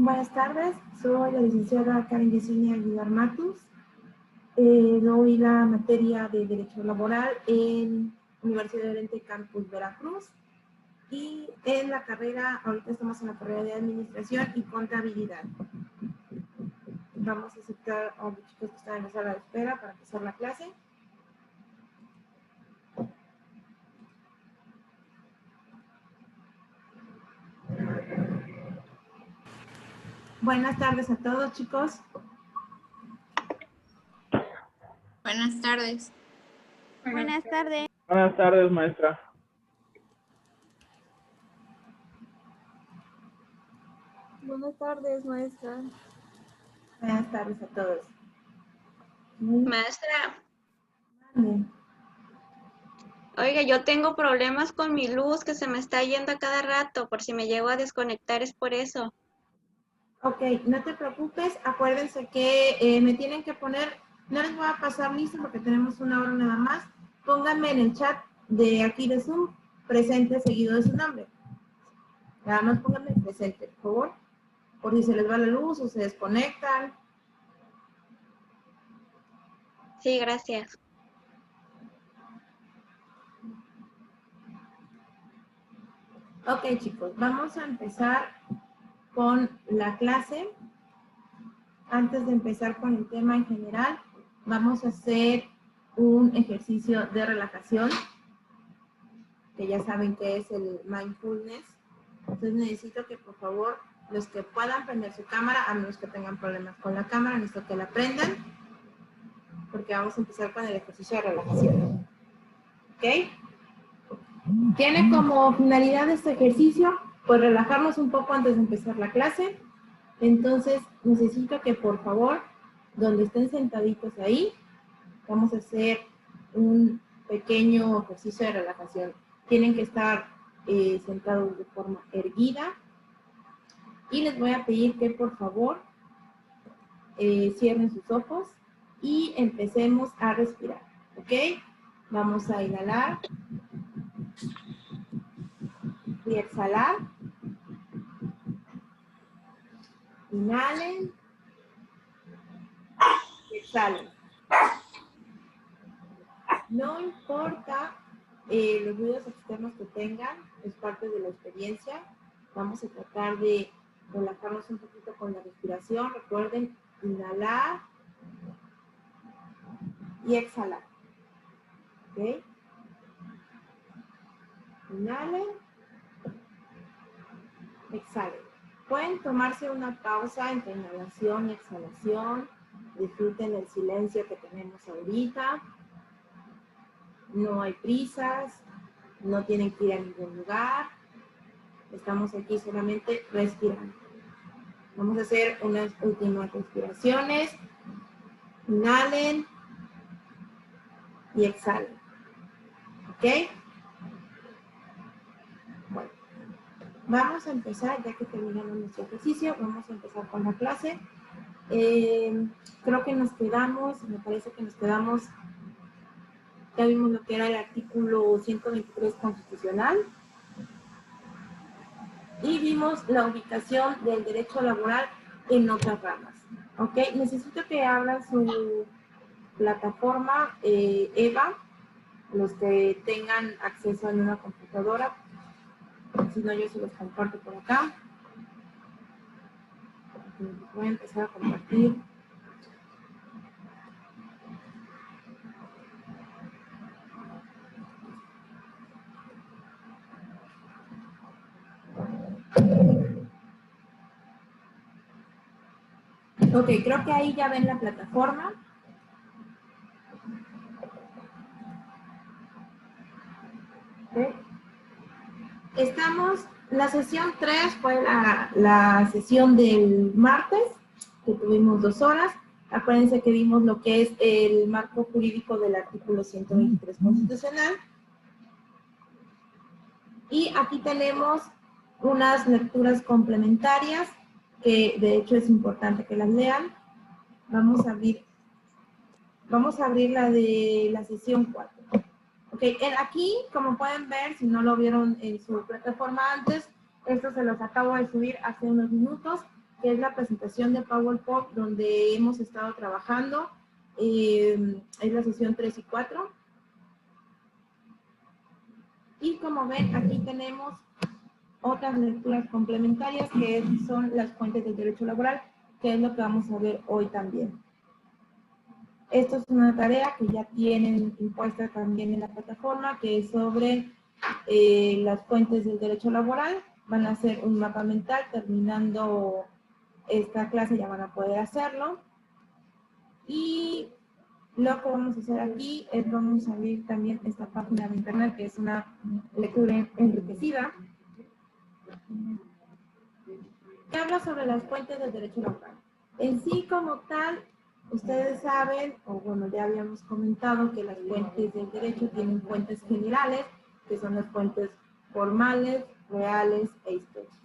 Buenas tardes, soy la licenciada Karen Yesenia Aguilar Matus. Doy la materia de Derecho Laboral en Universidad de Oriente Campus Veracruz. Y en la carrera, ahorita estamos en la carrera de Administración y Contabilidad. Vamos a aceptar a los chicos que están en la sala de espera para empezar la clase. Buenas tardes a todos, chicos. Buenas tardes. Buenas tardes. Buenas tardes, maestra. Buenas tardes, maestra. Buenas tardes a todos. Maestra, Bien. oiga, yo tengo problemas con mi luz que se me está yendo a cada rato. Por si me llego a desconectar es por eso. Ok, no te preocupes. Acuérdense que me tienen que poner, no les voy a pasar listo porque tenemos una hora nada más. Pónganme en el chat de aquí de Zoom, presente seguido de su nombre. Nada más pónganme presente, por favor. Por si se les va la luz o se desconectan. Sí, gracias. Ok, chicos, vamos a empezar con la clase. Antes de empezar con el tema en general, vamos a hacer un ejercicio de relajación, que ya saben que es el mindfulness. Entonces necesito que por favor, los que puedan prender su cámara, a menos que tengan problemas con la cámara, necesito que la prendan, porque vamos a empezar con el ejercicio de relajación. ¿Ok? Tiene como finalidad este ejercicio, pues relajarnos un poco antes de empezar la clase. Entonces necesito que por favor, donde estén sentaditos ahí, vamos a hacer un pequeño ejercicio de relajación. Tienen que estar sentados de forma erguida. Y les voy a pedir que por favor cierren sus ojos y empecemos a respirar. ¿Ok? Vamos a inhalar y exhalar. Inhalen y exhalen. No importa los ruidos externos que tengan, es parte de la experiencia. Vamos a tratar de relajarnos un poquito con la respiración. Recuerden, inhalar y exhalar. ¿Ok? Inhalen, exhalen. Pueden tomarse una pausa entre inhalación y exhalación. Disfruten el silencio que tenemos ahorita. No hay prisas, no tienen que ir a ningún lugar. Estamos aquí solamente respirando. Vamos a hacer unas últimas respiraciones. Inhalen y exhalen. ¿Ok? Bueno, vamos a empezar, ya que terminamos nuestro ejercicio, vamos a empezar con la clase. Creo que nos quedamos, me parece que nos quedamos, ya vimos lo que era el artículo 123 constitucional. Y vimos la ubicación del derecho laboral en otras ramas. ¿Ok? Necesito que abran su plataforma EVA, los que tengan acceso a una computadora. Si no, yo se los comparto por acá. Voy a empezar a compartir. Ok, creo que ahí ya ven la plataforma. ¿Okay? Estamos, la sesión 3 fue la sesión del martes, que tuvimos 2 horas. Acuérdense que vimos lo que es el marco jurídico del artículo 123 constitucional. Y aquí tenemos unas lecturas complementarias, que de hecho es importante que las lean. Vamos a abrir la de la sesión 4. Ok, aquí, como pueden ver, si no lo vieron en su plataforma antes, esto se los acabo de subir hace unos minutos. que es la presentación de PowerPoint donde hemos estado trabajando. Es la sesión 3 y 4. Y como ven, aquí tenemos otras lecturas complementarias que son las fuentes del derecho laboral, que es lo que vamos a ver hoy también. Esto es una tarea que ya tienen impuesta también en la plataforma, que es sobre las fuentes del derecho laboral. Van a hacer un mapa mental, terminando esta clase ya van a poder hacerlo. Y lo que vamos a hacer aquí es vamos a abrir también esta página de internet, que es una lectura enriquecida, que habla sobre las fuentes del derecho laboral. En sí, como tal, ustedes saben, o bueno, ya habíamos comentado que las fuentes del derecho tienen fuentes generales, que son las fuentes formales, reales e históricas.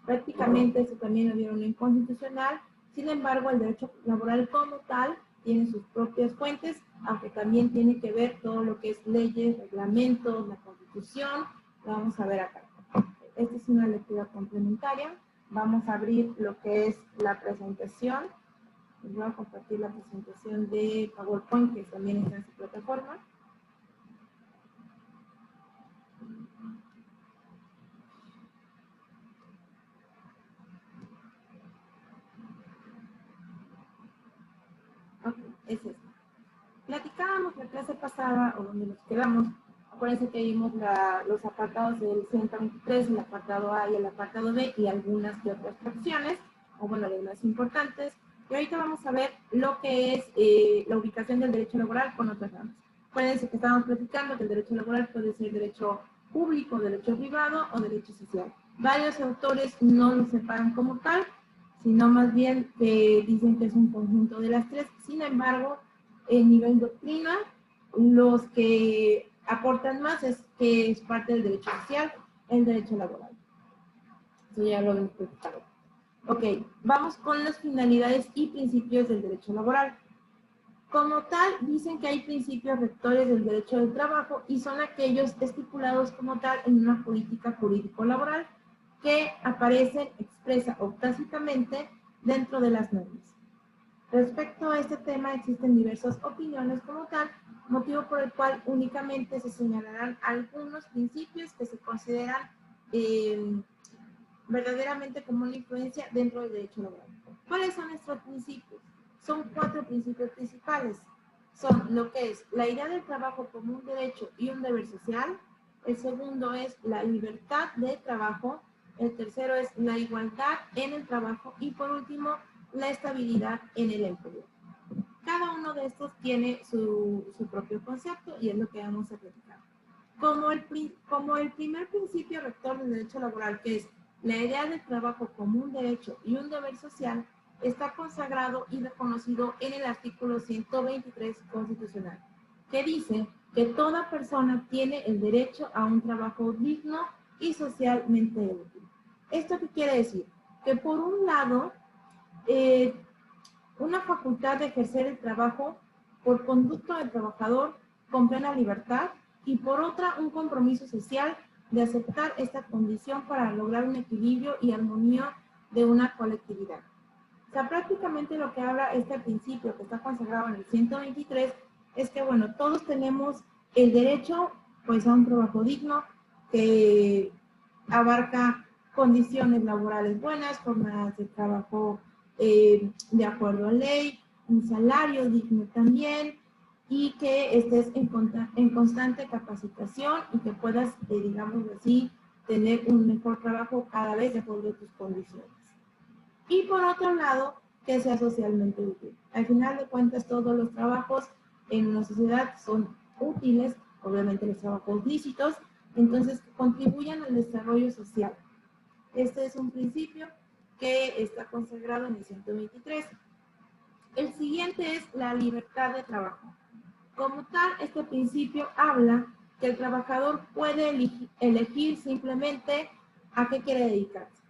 Prácticamente eso también lo vieron en constitucional. Sin embargo, el derecho laboral como tal tiene sus propias fuentes, aunque también tiene que ver todo lo que es leyes, reglamentos, la constitución. Lo vamos a ver acá. Esta es una lectura complementaria. Vamos a abrir lo que es la presentación. Les voy a compartir la presentación de PowerPoint, que también está en su plataforma. Ok, es esta. Platicábamos la clase pasada, o donde nos quedamos. Acuérdense que vimos los apartados del 123, el apartado A y el apartado B, y algunas de otras fracciones, o bueno, las más importantes. Y ahorita vamos a ver lo que es la ubicación del derecho laboral con otras ramas. Acuérdense que estábamos platicando que el derecho laboral puede ser derecho público, derecho privado o derecho social. Varios autores no lo separan como tal, sino más bien dicen que es un conjunto de las tres. Sin embargo, en nivel doctrina, los que aportan más es que es parte del derecho social, el derecho laboral. Eso ya lo hemos platicado. Ok, vamos con las finalidades y principios del derecho laboral. Como tal, dicen que hay principios rectores del derecho del trabajo y son aquellos estipulados como tal en una política jurídico-laboral que aparecen expresa o tácitamente dentro de las normas. Respecto a este tema existen diversas opiniones como tal, motivo por el cual únicamente se señalarán algunos principios que se consideran verdaderamente como una influencia dentro del derecho laboral. ¿Cuáles son estos principios? Son 4 principios principales. Son lo que es la idea del trabajo como un derecho y un deber social. El segundo es la libertad de trabajo. El tercero es la igualdad en el trabajo. Y por último, la estabilidad en el empleo. Cada uno de estos tiene su propio concepto y es lo que vamos a platicar. Como el primer principio rector del derecho laboral, que es la idea del trabajo como un derecho y un deber social, está consagrado y reconocido en el artículo 123 constitucional, que dice que toda persona tiene el derecho a un trabajo digno y socialmente útil. ¿Esto qué quiere decir? Que por un lado, una facultad de ejercer el trabajo por conducto del trabajador con plena libertad y por otra un compromiso social de aceptar esta condición para lograr un equilibrio y armonía de una colectividad. O sea, prácticamente lo que habla este principio que está consagrado en el 123 es que, bueno, todos tenemos el derecho pues a un trabajo digno que abarca condiciones laborales buenas, jornadas de trabajo de acuerdo a ley, un salario digno también, y que estés en constante capacitación y que puedas, digamos así, tener un mejor trabajo cada vez de acuerdo a tus condiciones. Y por otro lado, que sea socialmente útil. Al final de cuentas, todos los trabajos en una sociedad son útiles, obviamente los trabajos lícitos, entonces que contribuyan al desarrollo social. Este es un principio que está consagrado en el 123. El siguiente es la libertad de trabajo. Como tal, este principio habla que el trabajador puede elegir simplemente a qué quiere dedicarse,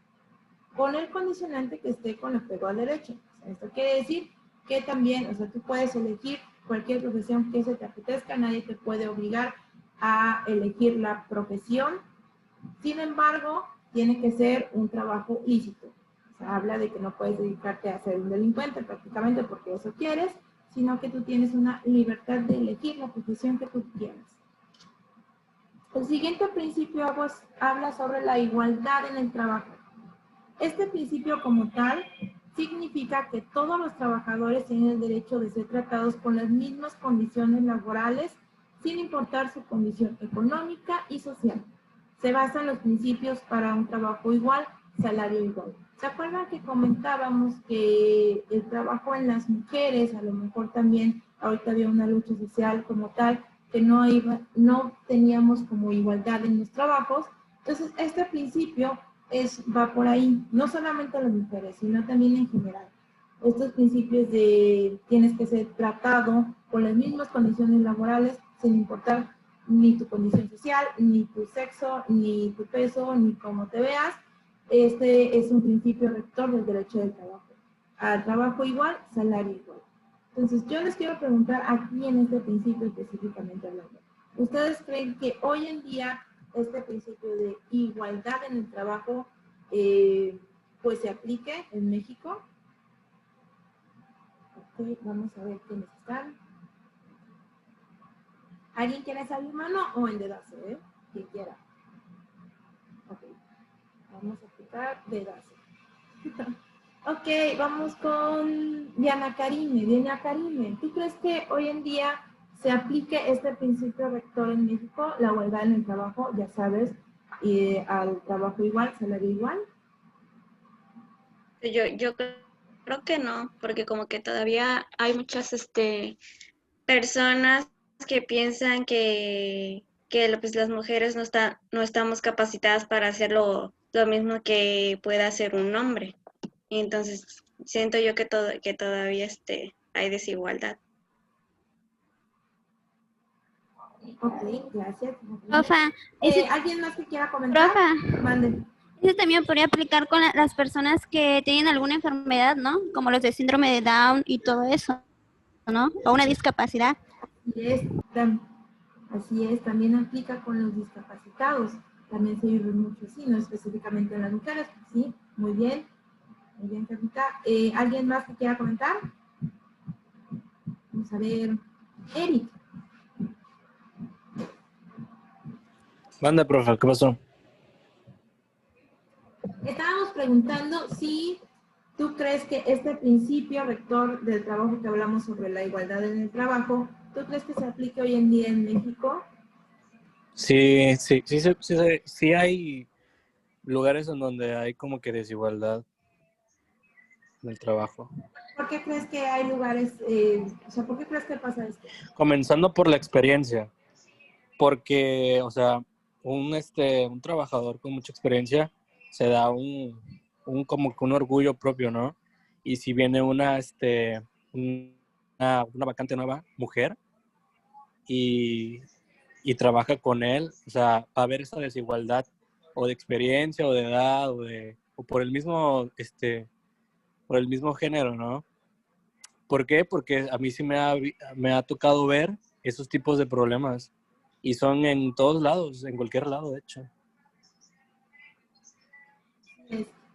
con el condicionante que esté con apego al derecho. O sea, esto quiere decir que también, o sea, tú puedes elegir cualquier profesión que se te apetezca, nadie te puede obligar a elegir la profesión. Sin embargo, tiene que ser un trabajo lícito. O sea, habla de que no puedes dedicarte a ser un delincuente prácticamente porque eso quieres, sino que tú tienes una libertad de elegir la profesión que tú quieras. El siguiente principio habla sobre la igualdad en el trabajo. Este principio como tal significa que todos los trabajadores tienen el derecho de ser tratados con las mismas condiciones laborales sin importar su condición económica y social. Se basa en los principios para un trabajo igual, salario igual. ¿Se acuerdan que comentábamos que el trabajo en las mujeres, a lo mejor también ahorita había una lucha social como tal, que no teníamos como igualdad en los trabajos? Entonces, este principio va por ahí, no solamente a las mujeres, sino también en general. Estos principios de tienes que ser tratado con las mismas condiciones laborales, sin importar ni tu condición social, ni tu sexo, ni tu peso, ni cómo te veas. Este es un principio rector del derecho del trabajo. Al trabajo igual, salario igual. Entonces, yo les quiero preguntar aquí en este principio específicamente hablando. ¿Ustedes creen que hoy en día este principio de igualdad en el trabajo pues se aplique en México? Ok, vamos a ver quiénes están. ¿Alguien quiere salir mano o endedarse? Quien quiera. Ok, vamos a aplicar dedarse. Ok, vamos con Diana Karime. Diana Karime, ¿tú crees que hoy en día se aplique este principio rector en México, la igualdad en el trabajo, ya sabes, al trabajo igual, salario igual? Yo creo que no, porque como que todavía hay muchas personas que piensan que pues, las mujeres no estamos capacitadas para hacer lo mismo que pueda hacer un hombre. Y entonces siento yo que todavía hay desigualdad. Ok, gracias. Profa, ese, ¿Alguien más que quiera comentar? profa, Mande. ese también podría aplicar con las personas que tienen alguna enfermedad, ¿no? Como los de síndrome de Down y todo eso, ¿no? O una discapacidad. Así es, también aplica con los discapacitados. También se vive mucho así, no específicamente en las mujeres. Sí, muy bien, Carlita. ¿Alguien más que quiera comentar? Vamos a ver. Eric, Manda, profe, ¿qué pasó? estábamos preguntando si tú crees que este principio rector del trabajo que hablamos sobre la igualdad en el trabajo, ¿tú crees que se aplique hoy en día en México? Sí hay lugares en donde hay como que desigualdad en el trabajo. ¿Por qué crees que hay lugares, o sea, por qué crees que pasa esto? Comenzando por la experiencia, porque, o sea, un trabajador con mucha experiencia se da como que un orgullo propio, ¿no? Y si viene una vacante nueva, mujer, y trabaja con él, o sea, va a haber esa desigualdad o de experiencia o de edad o por el mismo género, ¿no? ¿Por qué? Porque a mí sí me ha tocado ver esos tipos de problemas y son en todos lados, en cualquier lado, de hecho.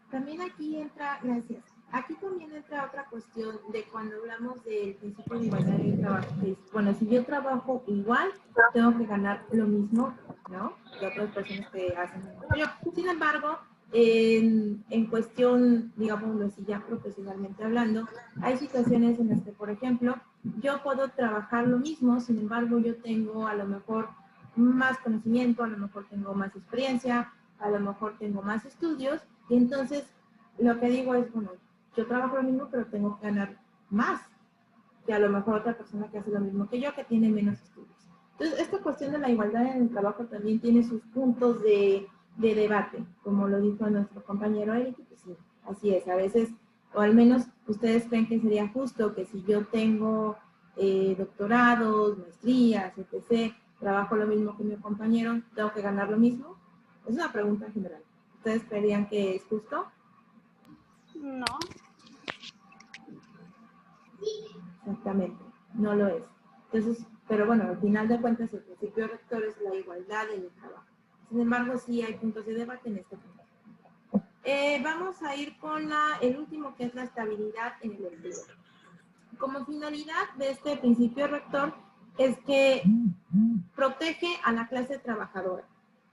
También aquí entra, gracias, aquí también entra otra cuestión de cuando hablamos del principio de igualdad en el trabajo, que es, bueno, si yo trabajo igual, tengo que ganar lo mismo, ¿no? Que otras personas que hacen lo mismo que yo. Sin embargo, en cuestión, digámoslo así, ya profesionalmente hablando, hay situaciones en las que, por ejemplo, yo puedo trabajar lo mismo, sin embargo, yo tengo a lo mejor más conocimiento, a lo mejor tengo más experiencia, a lo mejor tengo más estudios, y entonces lo que digo es, bueno, yo trabajo lo mismo, pero tengo que ganar más que a lo mejor otra persona que hace lo mismo que yo, que tiene menos estudios. Entonces, esta cuestión de la igualdad en el trabajo también tiene sus puntos de debate, como lo dijo nuestro compañero Eric, pues sí, así es, a veces, o al menos ustedes creen que sería justo que si yo tengo doctorados, maestrías, etc., trabajo lo mismo que mi compañero, ¿tengo que ganar lo mismo? Es una pregunta en general. ¿Ustedes creerían que es justo? No. Exactamente, no lo es. Entonces, pero bueno, al final de cuentas el principio rector es la igualdad en el trabajo. Sin embargo, sí hay puntos de debate en este punto. Vamos a ir con el último, que es la estabilidad en el empleo. Como finalidad de este principio rector es que protege a la clase trabajadora.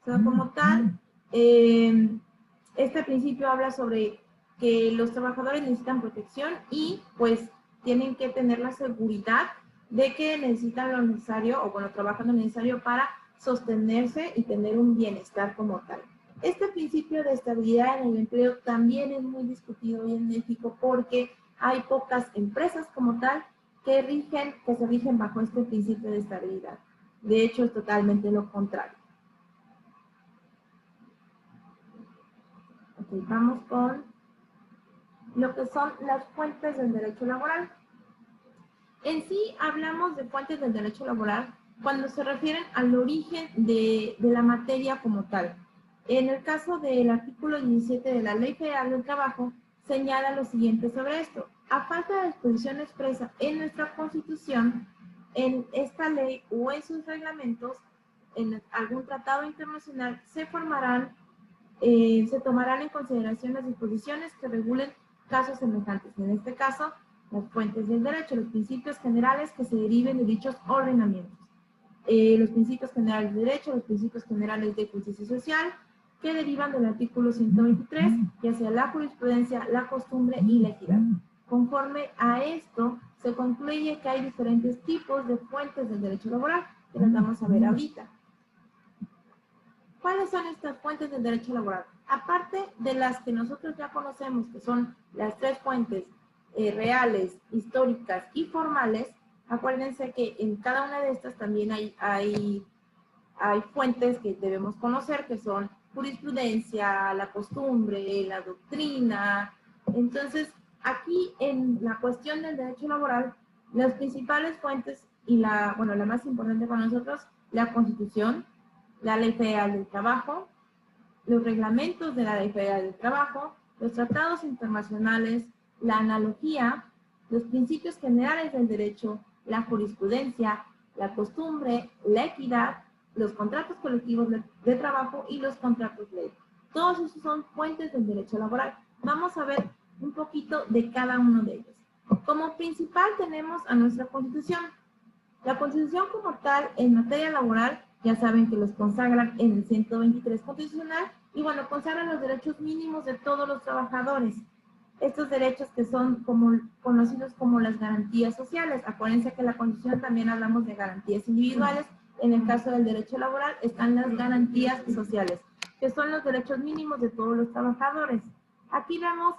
O sea, como tal, este principio habla sobre que los trabajadores necesitan protección y pues tienen que tener la seguridad de que necesitan lo necesario, o bueno, trabajan lo necesario para sostenerse y tener un bienestar como tal. Este principio de estabilidad en el empleo también es muy discutido hoy en México porque hay pocas empresas como tal que se rigen bajo este principio de estabilidad. De hecho, es totalmente lo contrario. Ok, vamos con lo que son las fuentes del derecho laboral. En sí, hablamos de fuentes del derecho laboral cuando se refieren al origen de la materia como tal. En el caso del artículo 17 de la Ley Federal del Trabajo, señala lo siguiente sobre esto. A falta de disposición expresa en nuestra Constitución, en esta ley o en sus reglamentos, en algún tratado internacional, se tomarán en consideración las disposiciones que regulen casos semejantes. En este caso, las fuentes del derecho, los principios generales que se deriven de dichos ordenamientos. Los principios generales de derecho, los principios generales de justicia social, que derivan del artículo 123, ya sea la jurisprudencia, la costumbre y la equidad. Conforme a esto, se concluye que hay diferentes tipos de fuentes del derecho laboral, que las vamos a ver ahorita. ¿Cuáles son estas fuentes del derecho laboral? Aparte de las que nosotros ya conocemos, que son las tres fuentes reales, históricas y formales, acuérdense que en cada una de estas también hay fuentes que debemos conocer, que son jurisprudencia, la costumbre, la doctrina. Entonces, aquí en la cuestión del derecho laboral, las principales fuentes y la más importante para nosotros, la Constitución, la Ley Federal del Trabajo, los reglamentos de la Ley Federal del Trabajo, los tratados internacionales, la analogía, los principios generales del derecho, la jurisprudencia, la costumbre, la equidad, los contratos colectivos de trabajo y los contratos ley. Todos esos son fuentes del derecho laboral. Vamos a ver un poquito de cada uno de ellos. Como principal tenemos a nuestra Constitución. La Constitución como tal, en materia laboral, ya saben que los consagran en el 123 constitucional y bueno, consagran los derechos mínimos de todos los trabajadores. Estos derechos que son conocidos como las garantías sociales. Acuérdense que en la Constitución también hablamos de garantías individuales. En el caso del derecho laboral están las garantías sociales, que son los derechos mínimos de todos los trabajadores. Aquí vemos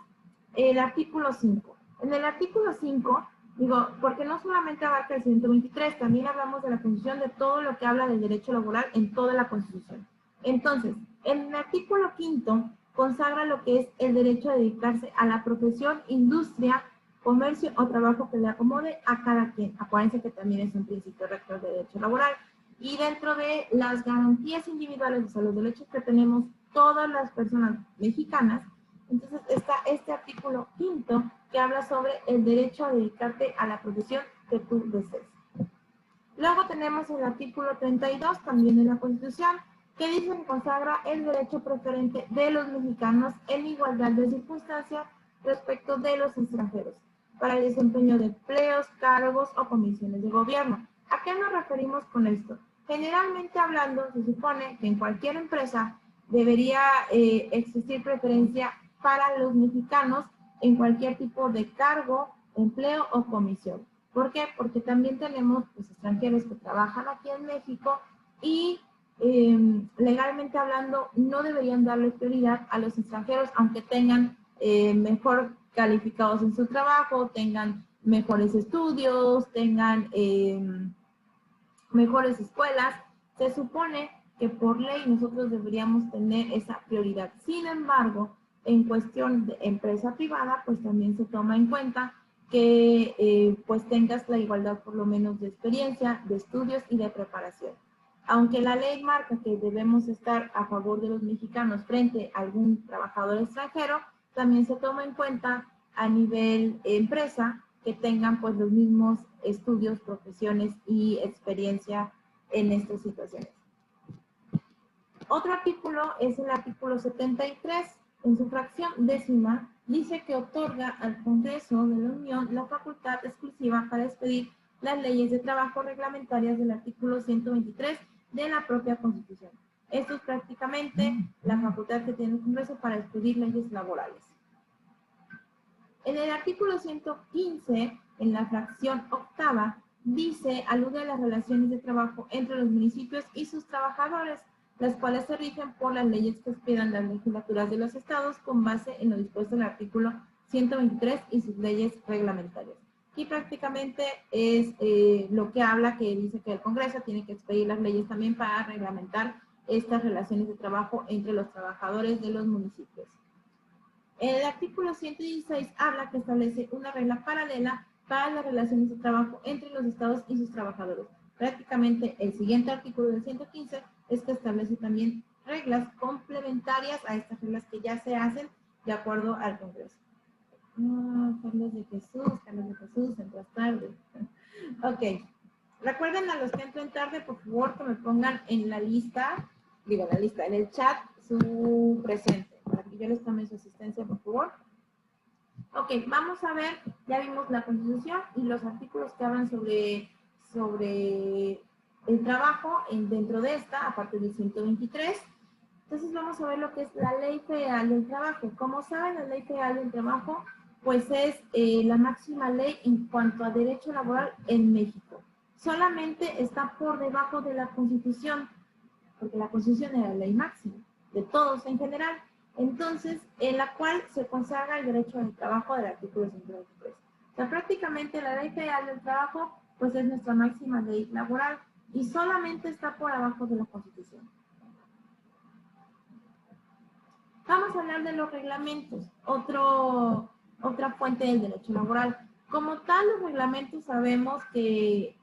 el artículo 5. En el artículo 5, digo, porque no solamente abarca el 123, también hablamos de la Constitución, de todo lo que habla del derecho laboral en toda la Constitución. Entonces, en el artículo 5 consagra lo que es el derecho a dedicarse a la profesión, industria, comercio o trabajo que le acomode a cada quien. Acuérdense que también es un principio rector de derecho laboral. Y dentro de las garantías individuales, o sea, los derechos que tenemos todas las personas mexicanas, entonces está este artículo 5 que habla sobre el derecho a dedicarte a la profesión que tú desees. Luego tenemos el artículo 32 también de la Constitución, que dice que consagra el derecho preferente de los mexicanos en igualdad de circunstancias respecto de los extranjeros para el desempeño de empleos, cargos o comisiones de gobierno. ¿A qué nos referimos con esto? Generalmente hablando, se supone que en cualquier empresa debería existir preferencia para los mexicanos en cualquier tipo de cargo, empleo o comisión. ¿Por qué? Porque también tenemos pues, extranjeros que trabajan aquí en México y legalmente hablando no deberían darle prioridad a los extranjeros, aunque tengan mejor calificados en su trabajo, tengan mejores estudios, tengan mejores escuelas. Se supone que por ley nosotros deberíamos tener esa prioridad. Sin embargo, en cuestión de empresa privada, pues también se toma en cuenta que pues tengas la igualdad por lo menos de experiencia, de estudios y de preparación. Aunque la ley marca que debemos estar a favor de los mexicanos frente a algún trabajador extranjero, también se toma en cuenta a nivel empresa que tengan pues los mismos estudios, profesiones y experiencia en estas situaciones. Otro artículo es el artículo 73, en su fracción décima, dice que otorga al Congreso de la Unión la facultad exclusiva para expedir las leyes de trabajo reglamentarias del artículo 123 de la propia Constitución. Esto es prácticamente la facultad que tiene el Congreso para expedir leyes laborales. En el artículo 115, en la fracción octava, dice, alude a las relaciones de trabajo entre los municipios y sus trabajadores, las cuales se rigen por las leyes que expidan las legislaturas de los estados con base en lo dispuesto en el artículo 123 y sus leyes reglamentarias. Aquí prácticamente es lo que habla, que dice que el Congreso tiene que expedir las leyes también para reglamentar estas relaciones de trabajo entre los trabajadores de los municipios. El artículo 116 habla que establece una regla paralela para las relaciones de trabajo entre los estados y sus trabajadores. Prácticamente el siguiente artículo del 115 es que establece también reglas complementarias a estas reglas que ya se hacen de acuerdo al Congreso. Carlos de Jesús, entras tarde. Ok. Recuerden a los que entren tarde, por favor, que me pongan en la lista, en el chat, su presente, para que yo les tome su asistencia, por favor. Ok, vamos a ver, ya vimos la Constitución y los artículos que hablan sobre el trabajo dentro de esta, aparte del 123. Entonces vamos a ver lo que es la Ley Federal del Trabajo. Como saben, la Ley Federal del Trabajo, pues es la máxima ley en cuanto a derecho laboral en México. Solamente está por debajo de la Constitución, porque la Constitución es la ley máxima, de todos en general. Entonces, en la cual se consagra el derecho al trabajo del artículo 123. O sea, prácticamente la Ley Federal del Trabajo, pues es nuestra máxima ley laboral y solamente está por abajo de la Constitución. Vamos a hablar de los reglamentos, otra fuente del derecho laboral. Como tal, los reglamentos sabemos que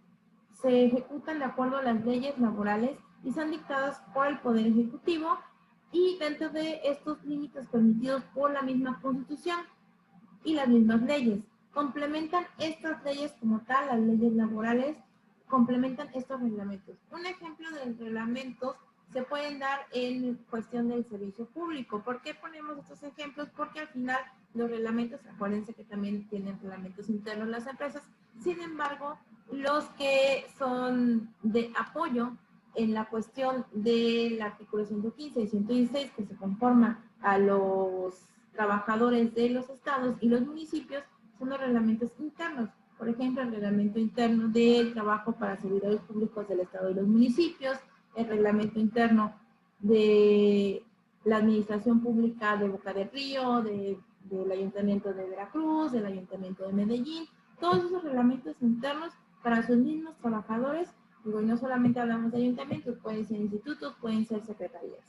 se ejecutan de acuerdo a las leyes laborales y son dictadas por el Poder Ejecutivo y dentro de estos límites permitidos por la misma Constitución y las mismas leyes. Complementan estas leyes como tal, las leyes laborales, complementan estos reglamentos. Un ejemplo de reglamentos se pueden dar en cuestión del servicio público. ¿Por qué ponemos estos ejemplos? Porque al final los reglamentos, acuérdense que también tienen reglamentos internos las empresas, sin embargo, los que son de apoyo en la cuestión del artículo 115 y 116, que se conforma a los trabajadores de los estados y los municipios, son los reglamentos internos. Por ejemplo, el reglamento interno del trabajo para servidores públicos del estado y los municipios, el reglamento interno de la administración pública de Boca del Río, del ayuntamiento de Veracruz, del ayuntamiento de Medellín, todos esos reglamentos internos para sus mismos trabajadores. Digo, y no solamente hablamos de ayuntamientos, pueden ser institutos, pueden ser secretarías.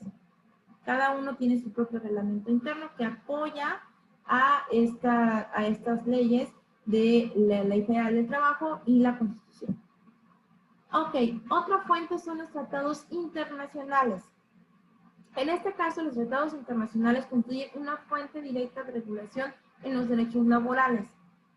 Cada uno tiene su propio reglamento interno que apoya a estas leyes de la Ley Federal del Trabajo y la Constitución. Ok, otra fuente son los tratados internacionales. En este caso, los tratados internacionales constituyen una fuente directa de regulación en los derechos laborales,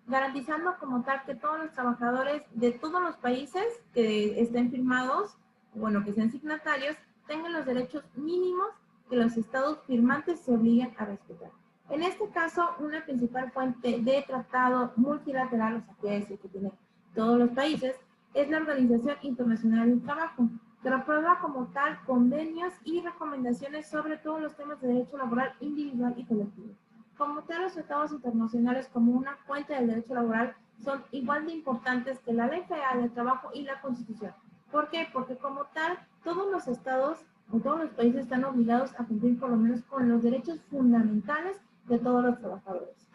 garantizando como tal que todos los trabajadores de todos los países que estén firmados, bueno, que sean signatarios, tengan los derechos mínimos que los estados firmantes se obliguen a respetar. En este caso, una principal fuente de tratado multilateral, o sea, quiere decir que tiene todos los países, es la Organización Internacional del Trabajo, que aprueba como tal convenios y recomendaciones sobre todos los temas de derecho laboral individual y colectivo. Como tal, los tratados internacionales como una fuente del derecho laboral son igual de importantes que la Ley Federal del Trabajo y la Constitución. ¿Por qué? Porque como tal, todos los estados o todos los países están obligados a cumplir por lo menos con los derechos fundamentales de todos los trabajadores.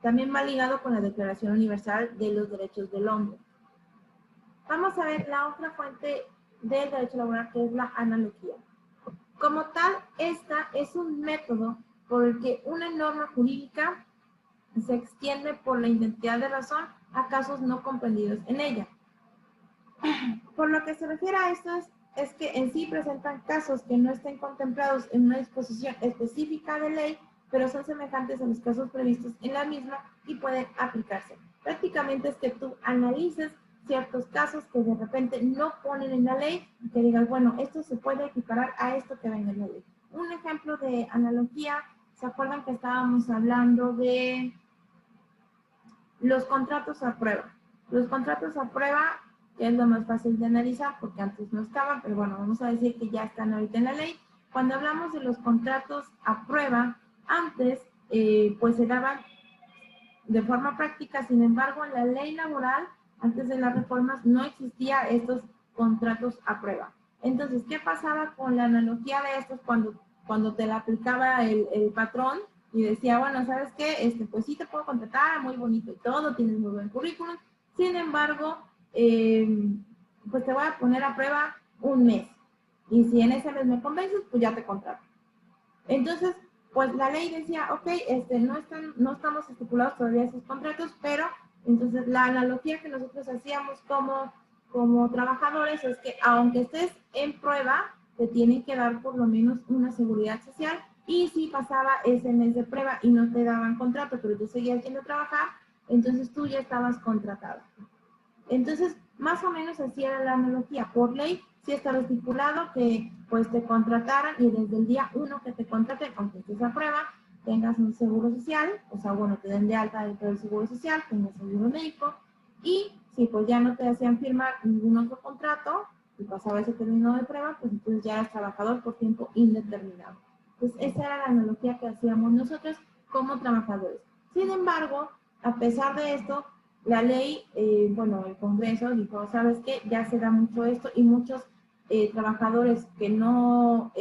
También va ligado con la Declaración Universal de los Derechos del Hombre. Vamos a ver la otra fuente del derecho laboral, que es la analogía. Como tal, esta es un método por el que una norma jurídica se extiende por la identidad de razón a casos no comprendidos en ella. Por lo que se refiere a esto es que en sí presentan casos que no estén contemplados en una disposición específica de ley, pero son semejantes a los casos previstos en la misma y pueden aplicarse. Prácticamente es que tú analices ciertos casos que de repente no ponen en la ley y que digas, bueno, esto se puede equiparar a esto que venga en la ley. Un ejemplo de analogía ¿se acuerdan que estábamos hablando de los contratos a prueba? Los contratos a prueba, que es lo más fácil de analizar, porque antes no estaban, pero bueno, vamos a decir que ya están ahorita en la ley. Cuando hablamos de los contratos a prueba, antes pues se daban de forma práctica, sin embargo, en la ley laboral, antes de las reformas, no existía estos contratos a prueba. Entonces, ¿qué pasaba con la analogía de estos cuando te la aplicaba el patrón y decía, bueno, ¿sabes qué? Pues sí te puedo contratar, muy bonito y todo, tienes muy buen currículum, sin embargo, pues te voy a poner a prueba un mes. Y si en ese mes me convences, pues ya te contrato. Entonces, pues la ley decía, ok, no estamos estipulados todavía esos contratos, pero entonces la analogía que nosotros hacíamos como trabajadores es que aunque estés en prueba, te tienen que dar por lo menos una seguridad social, y si pasaba ese mes de prueba y no te daban contrato, pero tú seguías yendo a trabajar, entonces tú ya estabas contratado. Entonces, más o menos así era la analogía. Por ley, sí estaba estipulado que pues te contrataran y desde el día 1 que te contraten, aunque estés a prueba, tengas un seguro social, o sea, bueno, te den de alta dentro del seguro social, tengas seguro médico, y si pues ya no te hacían firmar ningún otro contrato, y pasaba ese término de prueba, pues entonces ya eras trabajador por tiempo indeterminado. Pues esa era la analogía que hacíamos nosotros como trabajadores. Sin embargo, a pesar de esto, la ley, bueno, el Congreso dijo, ¿sabes qué? Ya se da mucho esto, y muchos trabajadores que no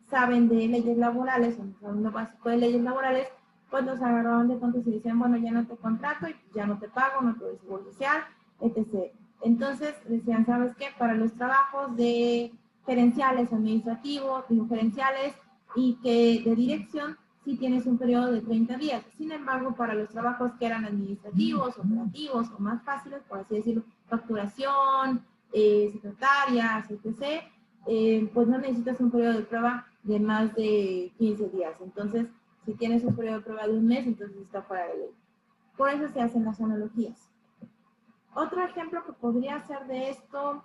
saben de leyes laborales, o no saben lo básico de leyes laborales, pues los agarraron de tontos y decían, bueno, ya no te contrato, y ya no te pago, no te doy seguro social, etc. Entonces decían, ¿sabes qué? Para los trabajos de gerenciales, administrativos, gerenciales y que de dirección, si tienes un periodo de 30 días. Sin embargo, para los trabajos que eran administrativos, operativos o más fáciles, por así decirlo, facturación, secretarias, etc., pues no necesitas un periodo de prueba de más de 15 días. Entonces, si tienes un periodo de prueba de un mes, entonces está fuera de ley. Por eso se hacen las analogías. Otro ejemplo que podría ser de esto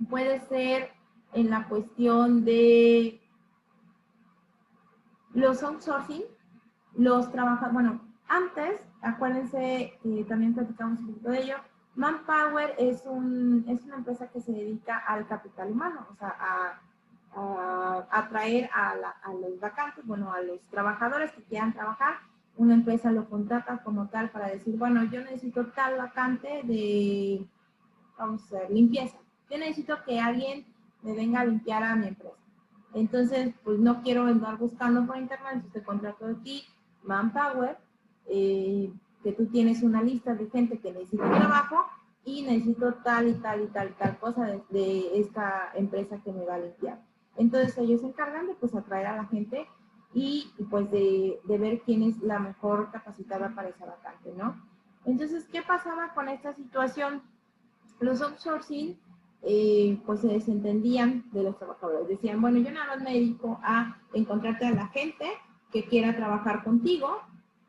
puede ser en la cuestión de los outsourcing, los trabajadores, bueno, antes, acuérdense que también platicamos un poquito de ello, Manpower es una empresa que se dedica al capital humano, o sea, a atraer a los vacantes, bueno, a los trabajadores que quieran trabajar. Una empresa lo contrata como tal para decir, bueno, yo necesito tal vacante de, vamos a ver, limpieza. Yo necesito que alguien me venga a limpiar a mi empresa. Entonces, pues no quiero andar buscando por internet, entonces te contrato de ti, Manpower, que tú tienes una lista de gente que necesita trabajo y necesito tal y tal y tal y tal cosa de esta empresa que me va a limpiar. Entonces ellos se encargan de pues atraer a la gente y pues de ver quién es la mejor capacitada para esa vacante, ¿no? Entonces, ¿qué pasaba con esta situación? Los outsourcing pues se desentendían de los trabajadores. Decían, bueno, yo nada más me dedico a encontrarte a la gente que quiera trabajar contigo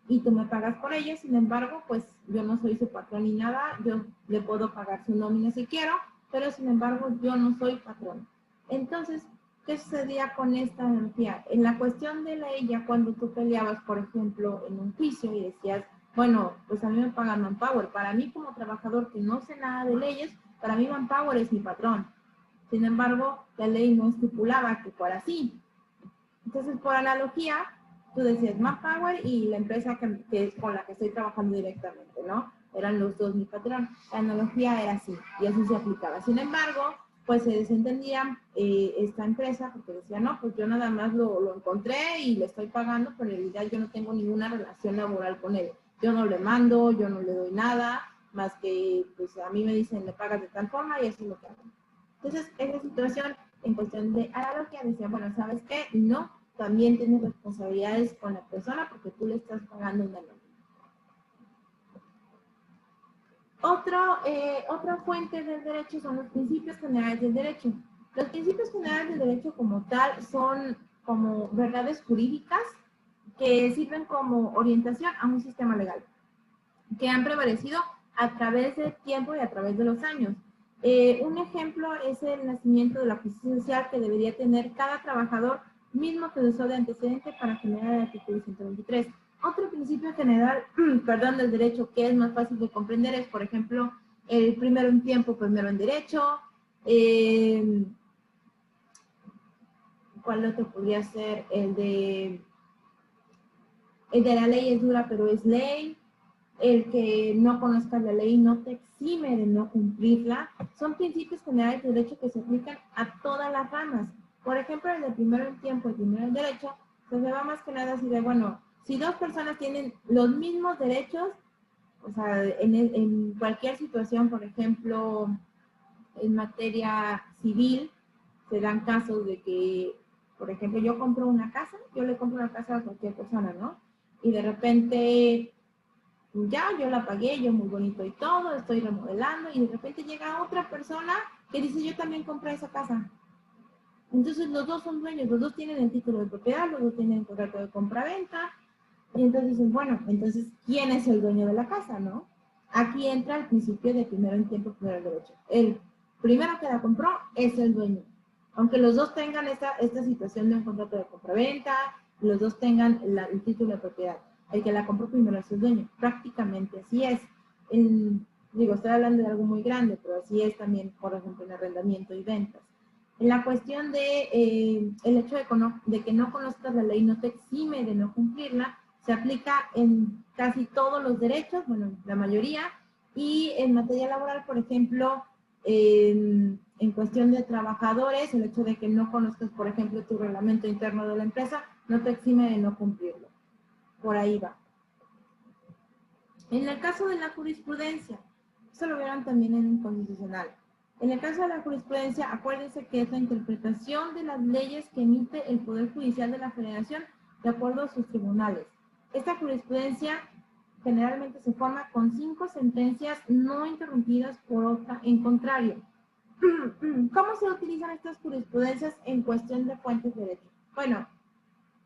y tú me pagas por ello. Sin embargo, pues yo no soy su patrón ni nada, yo le puedo pagar su nómina si quiero, pero sin embargo yo no soy patrón. Entonces, ¿qué sucedía con esta energía? En la cuestión de ley, ya cuando tú peleabas, por ejemplo, en un juicio y decías, bueno, pues a mí me pagan Manpower. Para mí como trabajador que no sé nada de leyes, para mí Manpower es mi patrón. Sin embargo, la ley no estipulaba que fuera así. Entonces, por analogía, tú decías Manpower y la empresa que es con la que estoy trabajando directamente, ¿no? Eran los dos mi patrón. La analogía era así y eso se aplicaba. Sin embargo, pues se desentendía esta empresa porque decía, no, pues yo nada más lo encontré y le estoy pagando, pero en realidad yo no tengo ninguna relación laboral con él. Yo no le mando, yo no le doy nada, más que pues a mí me dicen le pagas de tal forma y eso es lo que hago. Entonces, esa situación en cuestión de analogía decía, bueno, ¿sabes qué? No, también tienes responsabilidades con la persona porque tú le estás pagando una nómina. Otra fuente del derecho son los principios generales del derecho. Los principios generales del derecho como tal son como verdades jurídicas que sirven como orientación a un sistema legal, que han prevalecido a través del tiempo y a través de los años. Un ejemplo es el nacimiento de la justicia social que debería tener cada trabajador mismo que usó de antecedente para generar el artículo 123. Otro principio general, perdón, del derecho que es más fácil de comprender es, por ejemplo, el primero en tiempo, primero en derecho. ¿Cuál otro podría ser? El de la ley es dura, pero es ley. El que no conozcas la ley no te exime de no cumplirla. Son principios generales de derecho que se aplican a todas las ramas. Por ejemplo, el de primero en tiempo y primero en derecho, pues se va más que nada así de, bueno, si dos personas tienen los mismos derechos, o sea, en cualquier situación, por ejemplo, en materia civil, se dan casos de que, por ejemplo, yo compro una casa, yo le compro una casa a cualquier persona, ¿no? Y de repente, ya, yo la pagué, yo muy bonito y todo, estoy remodelando, y de repente llega otra persona que dice, yo también compré esa casa. Entonces los dos son dueños, los dos tienen el título de propiedad, los dos tienen el contrato de compra-venta, y entonces dicen, bueno, entonces, ¿quién es el dueño de la casa, no? Aquí entra el principio de primero en tiempo, primero en derecho. El primero que la compró es el dueño. Aunque los dos tengan esta situación de un contrato de compraventa, los dos tengan el título de propiedad. El que la compró primero es el dueño. Prácticamente así es. Digo, estoy hablando de algo muy grande, pero así es también, por ejemplo, en arrendamiento y ventas. En la cuestión de el hecho de que no conozcas la ley no te exime de no cumplirla, se aplica en casi todos los derechos, bueno, la mayoría, y en materia laboral, por ejemplo, en cuestión de trabajadores, el hecho de que no conozcas, por ejemplo, tu reglamento interno de la empresa, no te exime de no cumplirlo. Por ahí va. En el caso de la jurisprudencia, eso lo vieron también en el constitucional. En el caso de la jurisprudencia, acuérdense que es la interpretación de las leyes que emite el Poder Judicial de la Federación de acuerdo a sus tribunales. Esta jurisprudencia generalmente se forma con 5 sentencias no interrumpidas por otra en contrario. ¿Cómo se utilizan estas jurisprudencias en cuestión de fuentes de derecho? Bueno,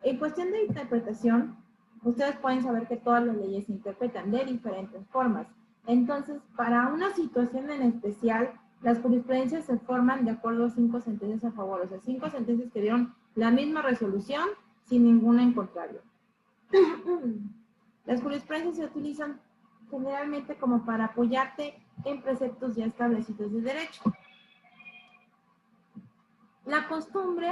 en cuestión de interpretación, ustedes pueden saber que todas las leyes se interpretan de diferentes formas. Entonces, para una situación en especial, las jurisprudencias se forman de acuerdo a 5 sentencias a favor, o sea, 5 sentencias que dieron la misma resolución sin ninguna en contrario. Las jurisprudencias se utilizan generalmente como para apoyarte en preceptos ya establecidos de derecho. La costumbre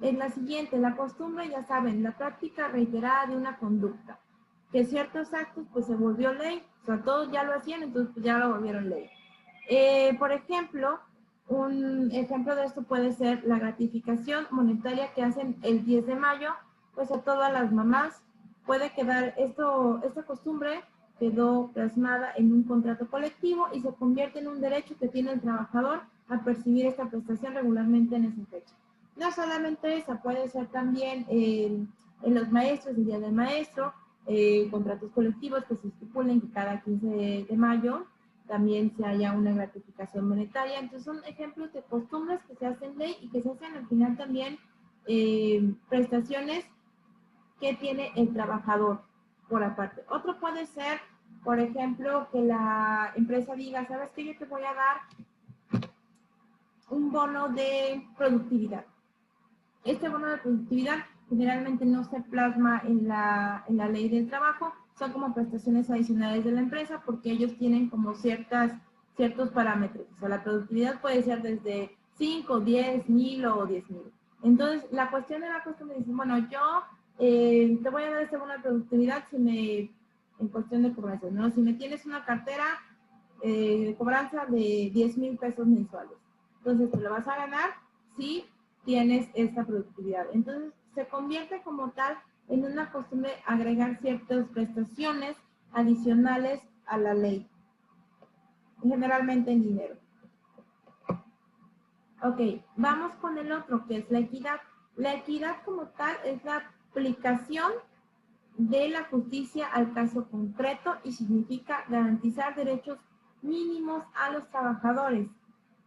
es la siguiente. La costumbre, ya saben, la práctica reiterada de una conducta. Que ciertos actos pues se volvió ley. O sea, todos ya lo hacían, entonces pues, ya lo volvieron ley. Por ejemplo, un ejemplo de esto puede ser la gratificación monetaria que hacen el 10 de mayo, pues a todas las mamás. Puede quedar esta costumbre quedó plasmada en un contrato colectivo y se convierte en un derecho que tiene el trabajador a percibir esta prestación regularmente en esa fecha. No solamente esa, puede ser también en los maestros, el día del maestro, contratos colectivos que se estipulen que cada 15 de mayo también se haya una gratificación monetaria. Entonces son ejemplos de costumbres que se hacen ley y que se hacen al final también prestaciones que tiene el trabajador por aparte. Otro puede ser, por ejemplo, que la empresa diga, ¿sabes qué? Yo te voy a dar un bono de productividad. Este bono de productividad generalmente no se plasma en la ley del trabajo, son como prestaciones adicionales de la empresa porque ellos tienen como ciertos parámetros. O sea, la productividad puede ser desde 5, 10, 1000 o 10,000. Entonces, la cuestión de la costumbre dice, bueno, yo te voy a dar este bono de productividad en cuestión de cobranzas, ¿no? Si me tienes una cartera de cobranza de 10,000 pesos mensuales. Entonces, te lo vas a ganar si tienes esta productividad. Entonces, se convierte como tal en una costumbre agregar ciertas prestaciones adicionales a la ley, generalmente en dinero. Ok, vamos con el otro, que es la equidad. La equidad como tal es la aplicación de la justicia al caso concreto y significa garantizar derechos mínimos a los trabajadores.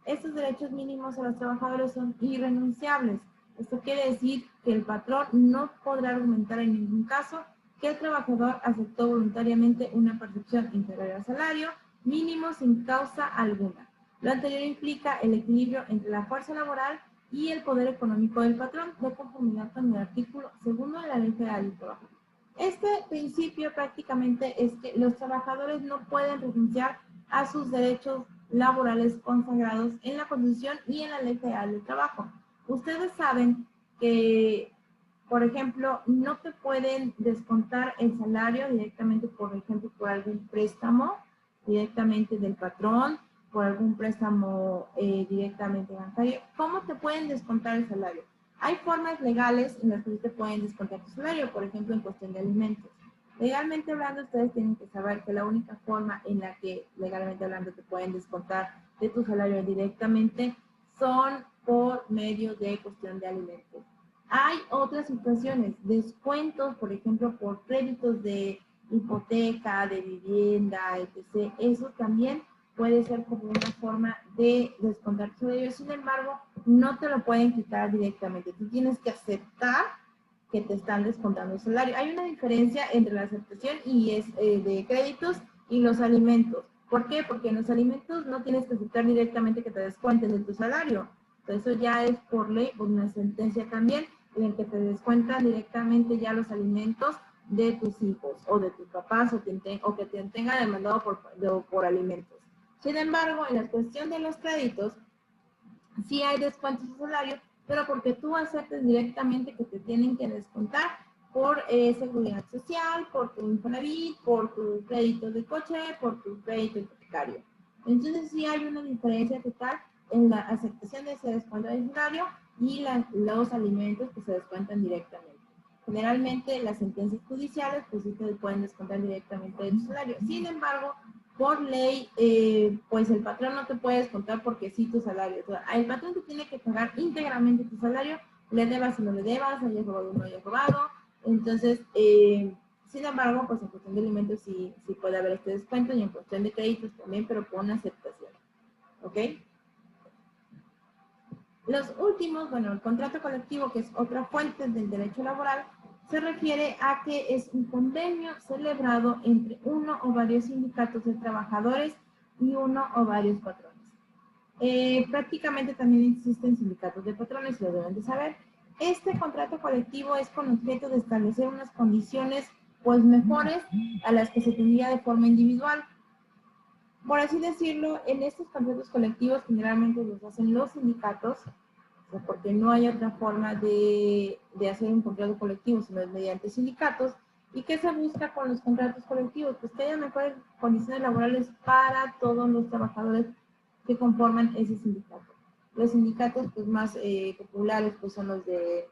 Estos derechos mínimos a los trabajadores son irrenunciables. Esto quiere decir que el patrón no podrá argumentar en ningún caso que el trabajador aceptó voluntariamente una percepción inferior al salario mínimo sin causa alguna. Lo anterior implica el equilibrio entre la fuerza laboral y el poder económico del patrón, de conformidad con el artículo 2 de la Ley Federal del Trabajo. Este principio prácticamente es que los trabajadores no pueden renunciar a sus derechos laborales consagrados en la Constitución y en la Ley Federal del Trabajo. Ustedes saben que, por ejemplo, no te pueden descontar el salario directamente, por ejemplo, por algún préstamo directamente del patrón, por algún préstamo directamente bancario. ¿Cómo te pueden descontar el salario? Hay formas legales en las que te pueden descontar tu salario, por ejemplo, en cuestión de alimentos. Legalmente hablando, ustedes tienen que saber que la única forma en la que, legalmente hablando, te pueden descontar de tu salario directamente son por medio de cuestión de alimentos. Hay otras situaciones, descuentos, por ejemplo, por créditos de hipoteca, de vivienda, etc. Eso también puede ser como una forma de descontar tu salario. Sin embargo, no te lo pueden quitar directamente. Tú tienes que aceptar que te están descontando el salario. Hay una diferencia entre la aceptación y de créditos y los alimentos. ¿Por qué? Porque en los alimentos no tienes que aceptar directamente que te descuenten de tu salario. Entonces, eso ya es por ley, por una sentencia también, en el que te descuentan directamente ya los alimentos de tus hijos o de tus papás o que te tengan demandado por alimentos. Sin embargo, en la cuestión de los créditos, sí hay descuentos de salario, pero porque tú aceptes directamente que te tienen que descontar por seguridad social, por tu Infonavit, por tu crédito de coche, por tu crédito hipotecario. Entonces sí hay una diferencia total en la aceptación de ese descuento de salario y los alimentos que se descuentan directamente. Generalmente las sentencias judiciales pues sí te pueden descontar directamente de tu salario. Sin embargo, por ley, pues el patrón no te puede descontar porque sí tu salario. O sea, el patrón te tiene que pagar íntegramente tu salario, le debas o no le debas, hayas robado o no hayas robado. Entonces, sin embargo, pues en cuestión de alimentos sí puede haber este descuento y en cuestión de créditos también, pero con aceptación. ¿Ok? Los últimos, bueno, el contrato colectivo, que es otra fuente del derecho laboral, se refiere a que es un convenio celebrado entre uno o varios sindicatos de trabajadores y uno o varios patrones. Prácticamente también existen sindicatos de patrones, lo deben de saber. Este contrato colectivo es con objeto de establecer unas condiciones pues mejores a las que se tendría de forma individual. Por así decirlo, en estos contratos colectivos generalmente los hacen los sindicatos, porque no hay otra forma de hacer un contrato colectivo, sino mediante sindicatos. ¿Y qué se busca con los contratos colectivos? Pues que haya mejores condiciones laborales para todos los trabajadores que conforman ese sindicato. Los sindicatos pues, más populares pues, son los de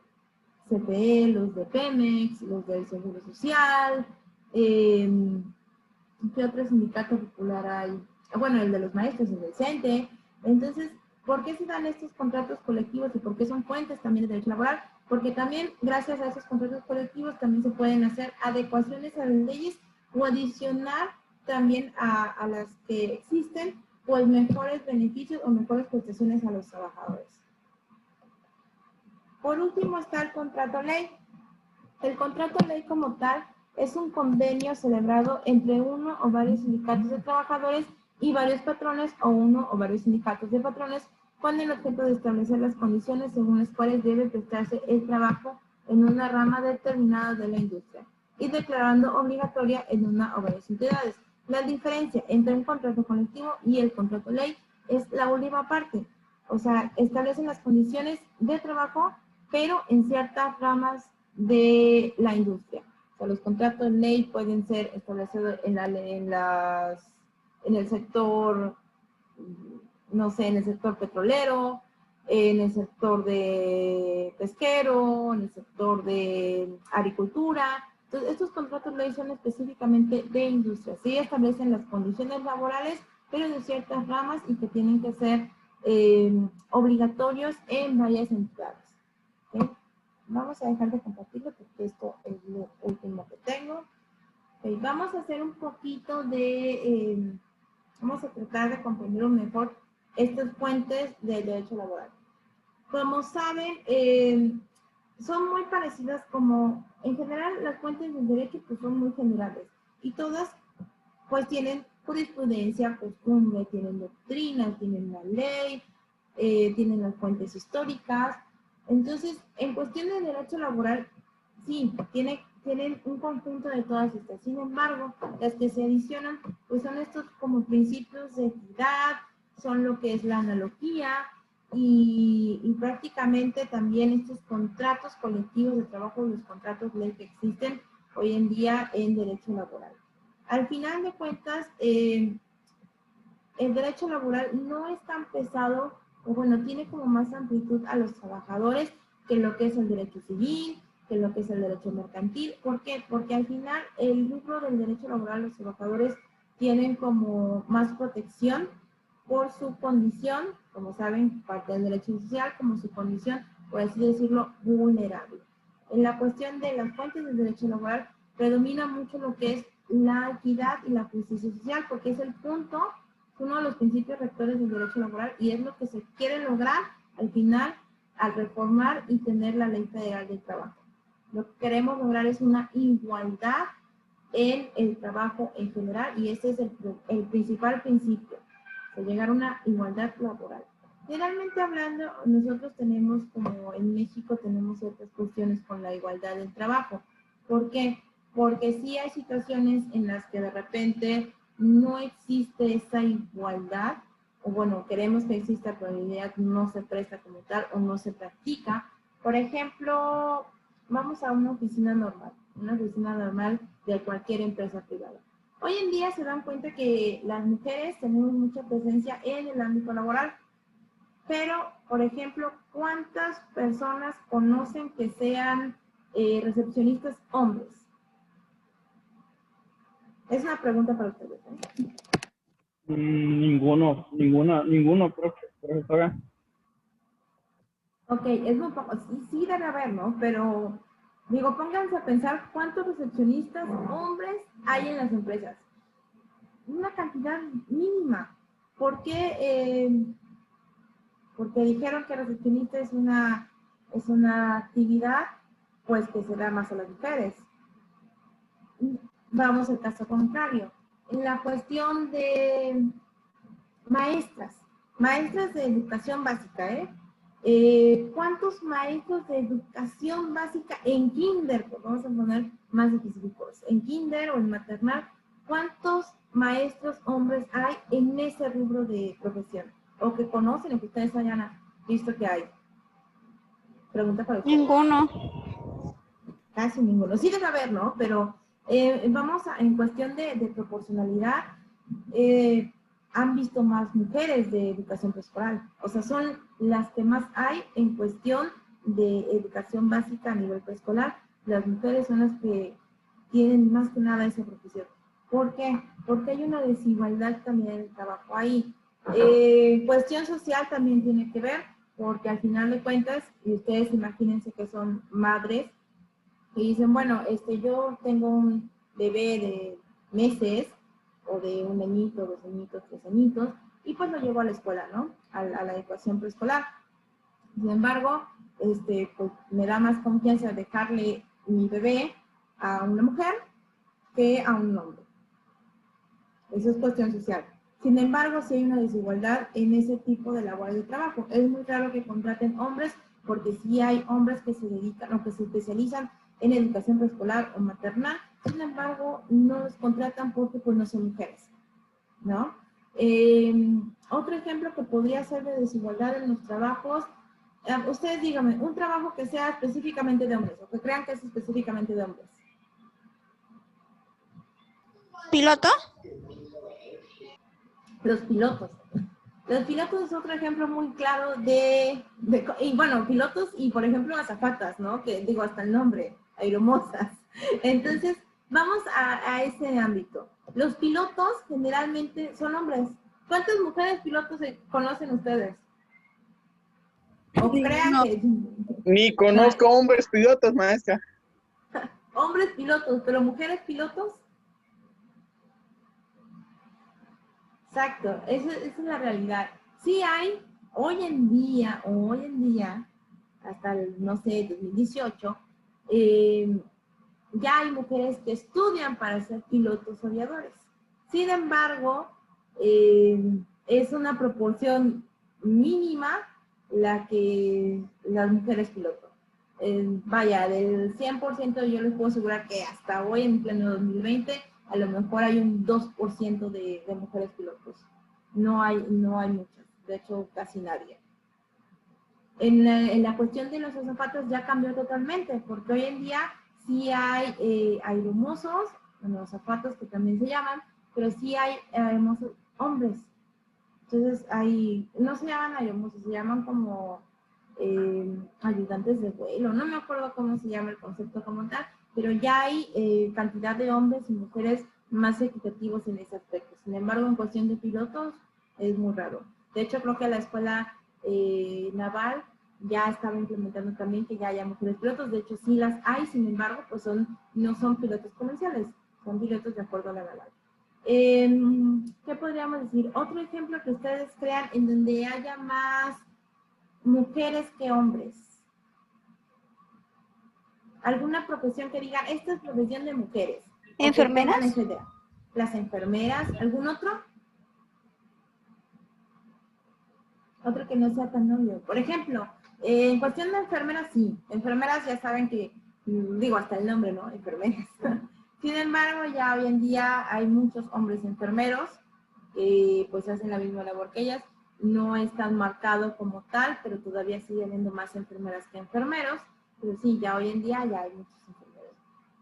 CFE, los de Pemex, los del Seguro Social. ¿Qué otro sindicato popular hay? Bueno, el de los maestros, el del CENTE. Entonces, ¿por qué se dan estos contratos colectivos y por qué son fuentes también de derecho laboral? Porque también, gracias a esos contratos colectivos, también se pueden hacer adecuaciones a las leyes o adicionar también a las que existen, pues mejores beneficios o mejores prestaciones a los trabajadores. Por último está el contrato ley. El contrato ley como tal es un convenio celebrado entre uno o varios sindicatos de trabajadores y varios patrones o uno o varios sindicatos de patrones con el objeto de establecer las condiciones según las cuales debe prestarse el trabajo en una rama determinada de la industria y declarando obligatoria en una o varias entidades. La diferencia entre un contrato colectivo y el contrato ley es la última parte, o sea, establecen las condiciones de trabajo, pero en ciertas ramas de la industria. O sea, los contratos ley pueden ser establecidos en el sector, no sé, en el sector petrolero, en el sector de pesquero, en el sector de agricultura. Entonces, estos contratos ley son específicamente de industria. Sí establecen las condiciones laborales, pero de ciertas ramas y que tienen que ser obligatorios en varias entidades. ¿Okay? Vamos a dejar de compartirlo porque esto es lo último que tengo. Okay, vamos a hacer un poquito de, vamos a tratar de comprender mejor estas fuentes del derecho laboral. Como saben, son muy parecidas como, en general, las fuentes del derecho pues son muy generales y todas pues tienen jurisprudencia, costumbre, tienen doctrina, tienen la ley, tienen las fuentes históricas. Entonces, en cuestión de derecho laboral, sí, tienen un conjunto de todas estas. Sin embargo, las que se adicionan, pues son estos como principios de equidad, son lo que es la analogía y prácticamente también estos contratos colectivos de trabajo, los contratos ley que existen hoy en día en derecho laboral. Al final de cuentas, el derecho laboral no es tan pesado, o bueno, tiene como más amplitud a los trabajadores que lo que es el derecho civil, que lo que es el derecho mercantil. ¿Por qué? Porque al final el rubro del derecho laboral, los trabajadores tienen como más protección por su condición, como saben, parte del derecho social, como su condición, por así decirlo, vulnerable. En la cuestión de las fuentes del derecho laboral, predomina mucho lo que es la equidad y la justicia social, porque es el punto, uno de los principios rectores del derecho laboral, y es lo que se quiere lograr al final al reformar y tener la Ley Federal del Trabajo. Lo que queremos lograr es una igualdad en el trabajo en general, y ese es el principal principio, de llegar a una igualdad laboral. Generalmente hablando, nosotros tenemos, como en México, tenemos ciertas cuestiones con la igualdad del trabajo. ¿Por qué? Porque sí hay situaciones en las que de repente no existe esa igualdad, o bueno, queremos que exista, pero en realidad no se presta como tal o no se practica. Por ejemplo, vamos a una oficina normal de cualquier empresa privada. Hoy en día se dan cuenta que las mujeres tenemos mucha presencia en el ámbito laboral, pero, por ejemplo, ¿cuántas personas conocen que sean recepcionistas hombres? Es una pregunta para ustedes, ¿eh? Ninguno, profesora. Ok, es muy poco, sí debe haber, ¿no? Pero, digo, pónganse a pensar cuántos recepcionistas hombres hay en las empresas. Una cantidad mínima. ¿Por qué? Porque dijeron que recepcionista es una actividad, pues, que se da más a las mujeres. Vamos al caso contrario. En la cuestión de maestras de educación básica, ¿cuántos maestros de educación básica en kinder, pues vamos a poner más específicos, en kinder o en maternal, cuántos maestros hombres hay en ese rubro de profesión? O que conocen, o que ustedes hayan visto que hay. Pregunta para ustedes. Ninguno. Casi ninguno. Sí debe haber, ¿no? Pero vamos en cuestión de proporcionalidad, han visto más mujeres de educación preescolar. O sea, son las que más hay en cuestión de educación básica a nivel preescolar. Las mujeres son las que tienen más que nada esa profesión. ¿Por qué? Porque hay una desigualdad también en el trabajo ahí. Cuestión social también tiene que ver, porque al final de cuentas, y ustedes imagínense que son madres, y dicen, bueno, yo tengo un bebé de meses, o de un añito, 2 añitos, 3 añitos, y pues lo llevo a la escuela, ¿no? A la educación preescolar. Sin embargo, pues me da más confianza dejarle mi bebé a una mujer que a un hombre. Eso es cuestión social. Sin embargo, sí hay una desigualdad en ese tipo de labores de trabajo. Es muy raro que contraten hombres, porque sí hay hombres que se dedican o que se especializan en educación preescolar o maternal. Sin embargo, no los contratan porque pues no son mujeres, ¿no? Otro ejemplo que podría ser de desigualdad en los trabajos, ustedes díganme, un trabajo que sea específicamente de hombres, o que crean que es específicamente de hombres. ¿Piloto? Los pilotos. Los pilotos es otro ejemplo muy claro y bueno, pilotos y por ejemplo azafatas, ¿no? Que digo hasta el nombre, aeromosas. Entonces, vamos a ese ámbito. Los pilotos generalmente son hombres. ¿Cuántas mujeres pilotos conocen ustedes? O crean No. que... Ni conozco hombres pilotos, maestra. Hombres pilotos, pero mujeres pilotos. Exacto, esa es la realidad. Sí hay, hoy en día, hasta el, no sé, 2018, ya hay mujeres que estudian para ser pilotos aviadores. Sin embargo, es una proporción mínima la que las mujeres pilotos. Vaya, del 100% yo les puedo asegurar que hasta hoy, en pleno 2020, a lo mejor hay un 2% de mujeres pilotos. No hay muchas, de hecho casi nadie. En la cuestión de los azafatos ya cambió totalmente, porque hoy en día sí hay aeromozos, bueno, azafatos que también se llaman, pero sí hay aeromozos hombres. Entonces no se llaman aeromozos, se llaman como ayudantes de vuelo, no me acuerdo cómo se llama el concepto como tal, pero ya hay cantidad de hombres y mujeres más equitativos en ese aspecto. Sin embargo, en cuestión de pilotos es muy raro. De hecho, creo que la escuela naval ya estaba implementando también que ya haya mujeres pilotos. De hecho, sí las hay, sin embargo, pues no son pilotos comerciales, son pilotos de acuerdo a la naval. ¿Qué podríamos decir? Otro ejemplo que ustedes crean en donde haya más mujeres que hombres. ¿Alguna profesión que digan, esta es profesión de mujeres? ¿Enfermeras? Que tengan esa idea. Las enfermeras. ¿Algún otro? Otro que no sea tan obvio. Por ejemplo, en cuestión de enfermeras, sí. Enfermeras ya saben que, digo, hasta el nombre, ¿no? Enfermeras. Sin embargo, ya hoy en día hay muchos hombres enfermeros que pues hacen la misma labor que ellas. No es tan marcado como tal, pero todavía sigue habiendo más enfermeras que enfermeros. Pero sí, ya hoy en día ya hay muchos enfermeros.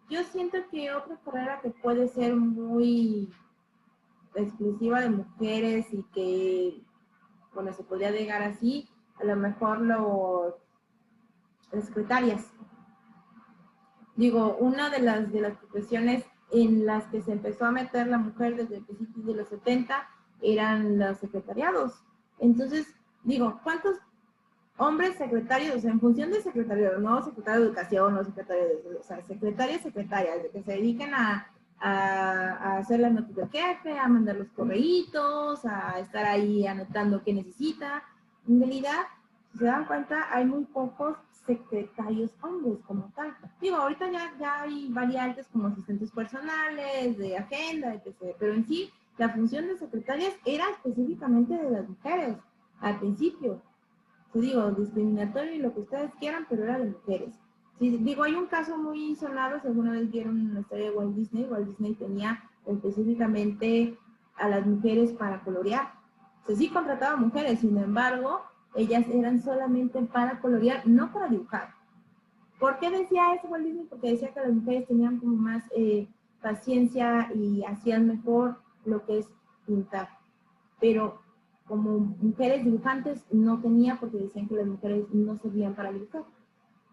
Yo siento que otra carrera que puede ser muy exclusiva de mujeres y que, bueno, se podría llegar así, a lo mejor las secretarias. Digo, una de las profesiones en las que se empezó a meter la mujer desde principios de los 70 eran los secretariados. Entonces, digo, ¿cuántos hombres secretarios, o sea, en función de secretario, no secretario de educación, no secretario de, o sea, secretarias, de que se dediquen a hacer las notas del jefe, a mandar los correitos, a estar ahí anotando qué necesita? En realidad, si se dan cuenta, hay muy pocos secretarios hombres como tal. Digo, ahorita ya hay variantes como asistentes personales, de agenda, etc. Pero en sí, la función de secretarias era específicamente de las mujeres, al principio. Te digo, discriminatorio y lo que ustedes quieran, pero era de mujeres. Sí, digo, hay un caso muy sonado, si alguna vez vieron una historia de Walt Disney tenía específicamente a las mujeres para colorear. O sea, sí contrataba mujeres, sin embargo, ellas eran solamente para colorear, no para dibujar. ¿Por qué decía eso Walt Disney? Porque decía que las mujeres tenían como más paciencia y hacían mejor lo que es pintar. Pero como mujeres dibujantes no tenía, porque decían que las mujeres no servían para dibujar.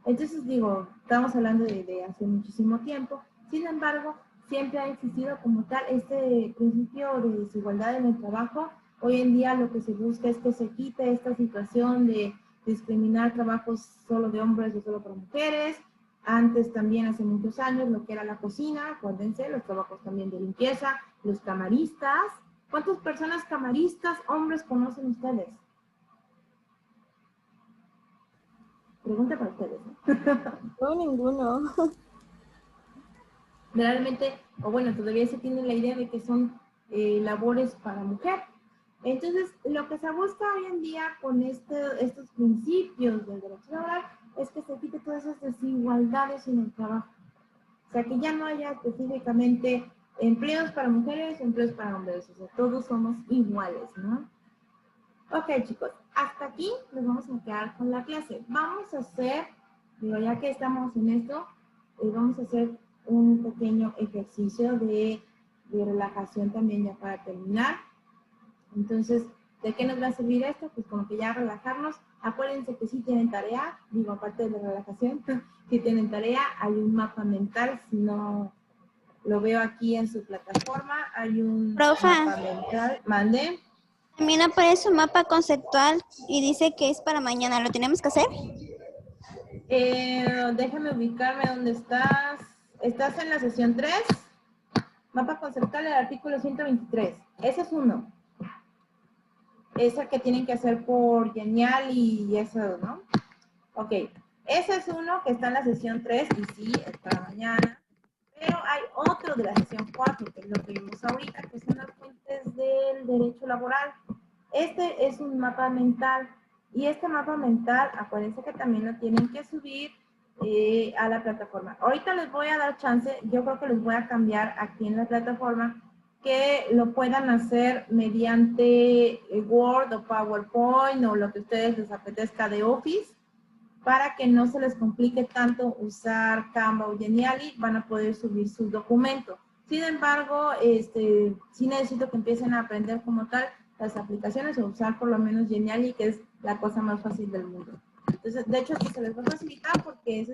Entonces digo, estamos hablando de hace muchísimo tiempo. Sin embargo, siempre ha existido como tal este principio de desigualdad en el trabajo. Hoy en día lo que se busca es que se quite esta situación de discriminar trabajos solo de hombres o solo para mujeres. Antes también, hace muchos años, lo que era la cocina, acuérdense, los trabajos también de limpieza, los camaristas. ¿Cuántas personas camaristas hombres conocen ustedes? Pregunta para ustedes, ¿no? No, ninguno. Realmente, o bueno, todavía se tiene la idea de que son labores para mujer. Entonces, lo que se busca hoy en día con estos principios del derecho laboral es que se quite todas esas desigualdades en el trabajo. O sea, que ya no haya específicamente empleos para mujeres, empleos para hombres. O sea, todos somos iguales, ¿no? Ok, chicos, hasta aquí nos vamos a quedar con la clase. Vamos a hacer, digo, ya que estamos en esto, vamos a hacer un pequeño ejercicio de relajación también ya para terminar. Entonces, ¿de qué nos va a servir esto? Pues como que ya relajarnos. Acuérdense que si tienen tarea, digo, aparte de la relajación, si tienen tarea, hay un mapa mental. Si no lo veo aquí en su plataforma, hay un Profa. mapa mental. Mande. También aparece un mapa conceptual y dice que es para mañana. ¿Lo tenemos que hacer? Déjame ubicarme dónde estás. ¿Estás en la sesión 3? Mapa conceptual del artículo 123. Ese es uno. Esa que tienen que hacer por Genial y eso, ¿no? Ok. Ese es uno que está en la sesión 3 y sí, es para mañana. Pero hay otro de la sesión 4, que es lo que vimos ahorita, que son las fuentes del derecho laboral. Este es un mapa mental y este mapa mental, acuérdense que también lo tienen que subir a la plataforma. Ahorita les voy a dar chance, yo creo que les voy a cambiar aquí en la plataforma que lo puedan hacer mediante Word o PowerPoint o lo que a ustedes les apetezca de Office, para que no se les complique tanto usar Canva o Genially, van a poder subir sus documentos. Sin embargo, sí necesito que empiecen a aprender como tal las aplicaciones o usar por lo menos Genially, que es la cosa más fácil del mundo. Entonces, de hecho, esto se les va a facilitar porque es,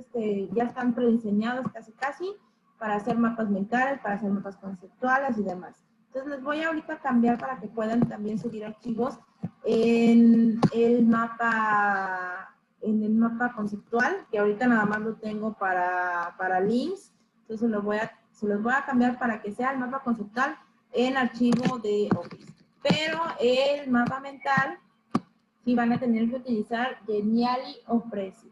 ya están prediseñados casi para hacer mapas mentales, para hacer mapas conceptuales y demás. Entonces, les voy ahorita a cambiar para que puedan también subir archivos en el mapa conceptual, que ahorita nada más lo tengo para links. Entonces, se los voy a cambiar para que sea el mapa conceptual en archivo de Office. Pero el mapa mental sí van a tener que utilizar Genially o Prezi.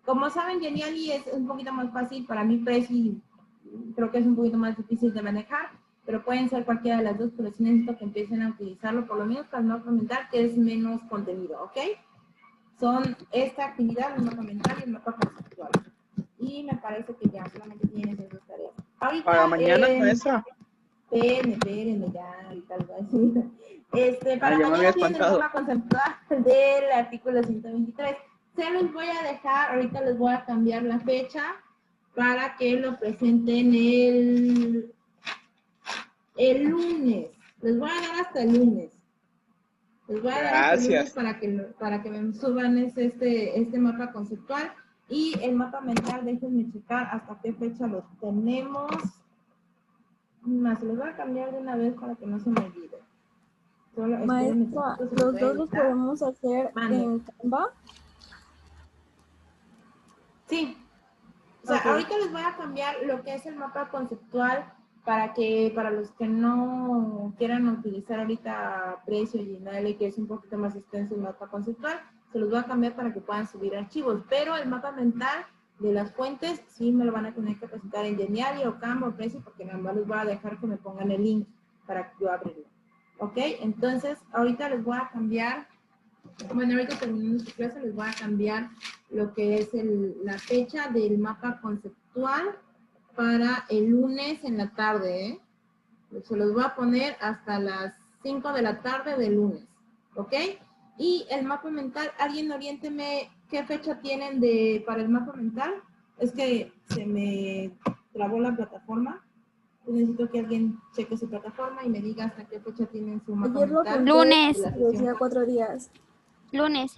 Como saben, Genially es un poquito más fácil. Para mí, Prezi creo que es un poquito más difícil de manejar, pero pueden ser cualquiera de las dos, pero sí necesito que empiecen a utilizarlo, por lo menos para el mapa mental, que es menos contenido, ¿ok? Son esta actividad, el mapa mental y el mapa conceptual. Y me parece que ya solamente tienen esas dos tareas. Ahorita, Para mañana, maestra. Espérenme, ya, ahorita lo voy a decir. Para ya me había mañana viene el espantado. mapa conceptual del artículo 123. Se los voy a dejar, ahorita les voy a cambiar la fecha para que lo presenten el lunes. Les voy a dar hasta el lunes. Les voy a dar hasta el lunes Gracias. para que me suban este mapa conceptual. Y el mapa mental, déjenme checar hasta qué fecha lo tenemos. Más, se los voy a cambiar de una vez para que no se me olvide. Solo espérenme Maestra, tantito, se ¿los voy a dos los editar. podemos hacer Mande. en Canva? Sí. O sea, Ok. ahorita les voy a cambiar lo que es el mapa conceptual para los que no quieran utilizar ahorita Precio y Genially, que es un poquito más extenso el mapa conceptual, se los voy a cambiar para que puedan subir archivos. Pero el mapa mental de las fuentes sí me lo van a tener que presentar en Genially o Canva o Precio, porque nada más les voy a dejar que me pongan el link para yo abrirlo. ¿Ok? Entonces, ahorita les voy a cambiar. Bueno, ahorita terminando su clase les voy a cambiar lo que es la fecha del mapa conceptual para el lunes en la tarde, ¿eh? Se los voy a poner hasta las 5 de la tarde del lunes, ¿ok? Y el mapa mental, alguien oriénteme qué fecha tienen para el mapa mental. Es que se me trabó la plataforma. Necesito que alguien cheque su plataforma y me diga hasta qué fecha tienen su mapa Ayer lo mental. conté Lunes. y decía 4 días. Lunes.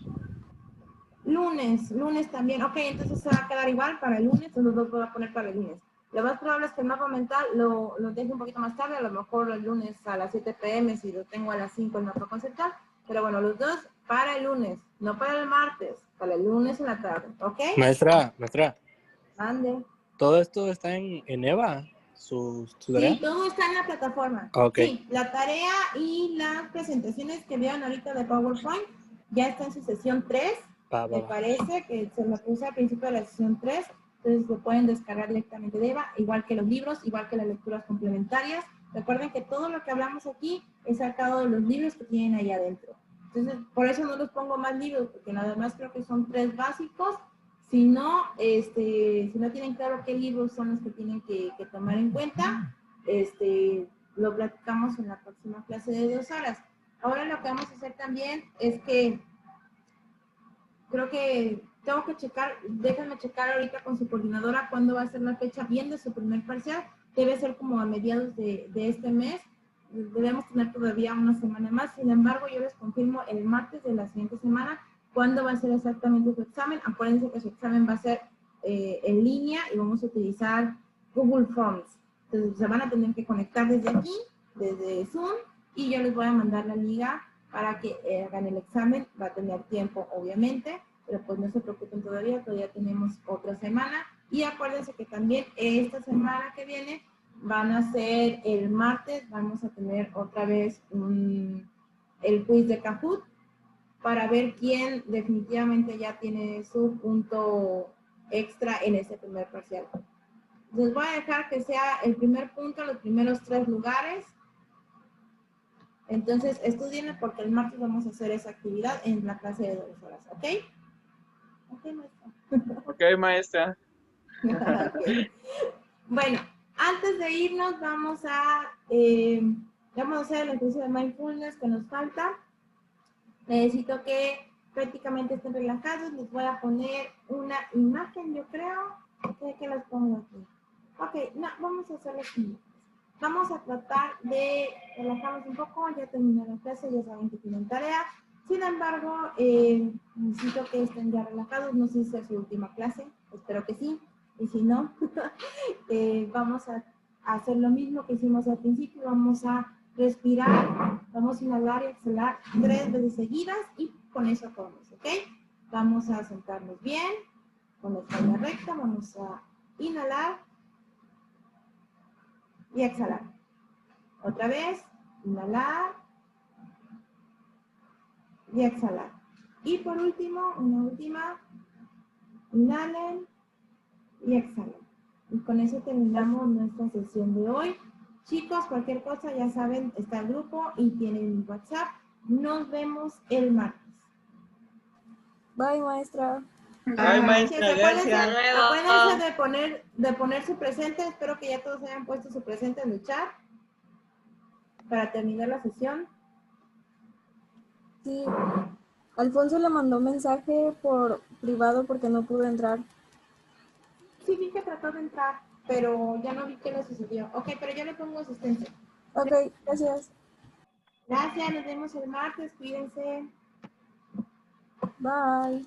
Lunes también. Ok, entonces se va a quedar igual para el lunes, entonces los dos voy a poner para el lunes. Lo más probable es que el mapa mental lo deje un poquito más tarde, a lo mejor el lunes a las 7 p.m. si lo tengo a las 5 el mapa conceptual. Pero bueno, los dos para el lunes, no para el martes, para el lunes en la tarde, ¿ok? Maestra, Ande. ¿todo esto está en EVA? ¿Su tarea? Sí, todo está en la plataforma. Ok. Sí, la tarea y las presentaciones que vieron ahorita de PowerPoint ya está en su sesión 3. Me parece que se lo puse al principio de la sesión 3. Entonces lo pueden descargar directamente de EVA, igual que los libros, igual que las lecturas complementarias. Recuerden que todo lo que hablamos aquí es sacado de los libros que tienen ahí adentro. Entonces, por eso no los pongo más libros, porque nada más creo que son 3 básicos. Si no tienen claro qué libros son los que tienen que tomar en cuenta, lo platicamos en la próxima clase de 2 horas. Ahora lo que vamos a hacer también es que creo que tengo que checar, déjenme checar ahorita con su coordinadora cuándo va a ser la fecha bien de su primer parcial. Debe ser como a mediados de este mes. Debemos tener todavía una semana más. Sin embargo, yo les confirmo el martes de la siguiente semana cuándo va a ser exactamente su examen. Acuérdense que su examen va a ser en línea y vamos a utilizar Google Forms. Entonces, se van a tener que conectar desde aquí, desde Zoom, y yo les voy a mandar la liga para que hagan el examen. Va a tener tiempo, obviamente, pero pues no se preocupen todavía tenemos otra semana. Y acuérdense que también esta semana que viene van a ser el martes, vamos a tener otra vez el quiz de Kahoot para ver quién definitivamente ya tiene su punto extra en ese primer parcial. Les voy a dejar que sea el primer punto, los primeros 3 lugares. Entonces, estudienlo porque el martes vamos a hacer esa actividad en la clase de 2 horas, ¿ok? Ok, maestra. Ok, maestra. Ok. Bueno, antes de irnos vamos a hacer el ejercicio de mindfulness que nos falta. Necesito que prácticamente estén relajados. Les voy a poner una imagen, yo creo. ¿Qué les pongo aquí? Ok, no, vamos a hacerlo así. Vamos a tratar de relajarnos un poco. Ya terminé la clase, ya saben que tienen tarea. Sin embargo, necesito que estén ya relajados. No sé si es su última clase. Espero que sí. Y si no, vamos a hacer lo mismo que hicimos al principio. Vamos a respirar, vamos a inhalar y exhalar 3 veces seguidas y con eso acabamos, ¿ok? Vamos a sentarnos bien, con la espalda recta, vamos a inhalar y exhalar. Otra vez, inhalar y exhalar. Y por último, una última, inhalen y exhalen. Y con eso terminamos nuestra sesión de hoy. Chicos, cualquier cosa ya saben, está el grupo y tienen mi WhatsApp. Nos vemos el martes. Bye, maestra. Ay, maestra, Acuérdense, gracias. luego. acuérdense de poner su presente. Espero que ya todos hayan puesto su presente en el chat para terminar la sesión. Sí. Alfonso le mandó mensaje por privado porque no pudo entrar. Sí, vi que trató de entrar, pero ya no vi qué le sucedió. Ok, pero yo le pongo asistencia. Ok, gracias. Gracias, nos vemos el martes. Cuídense. Bye.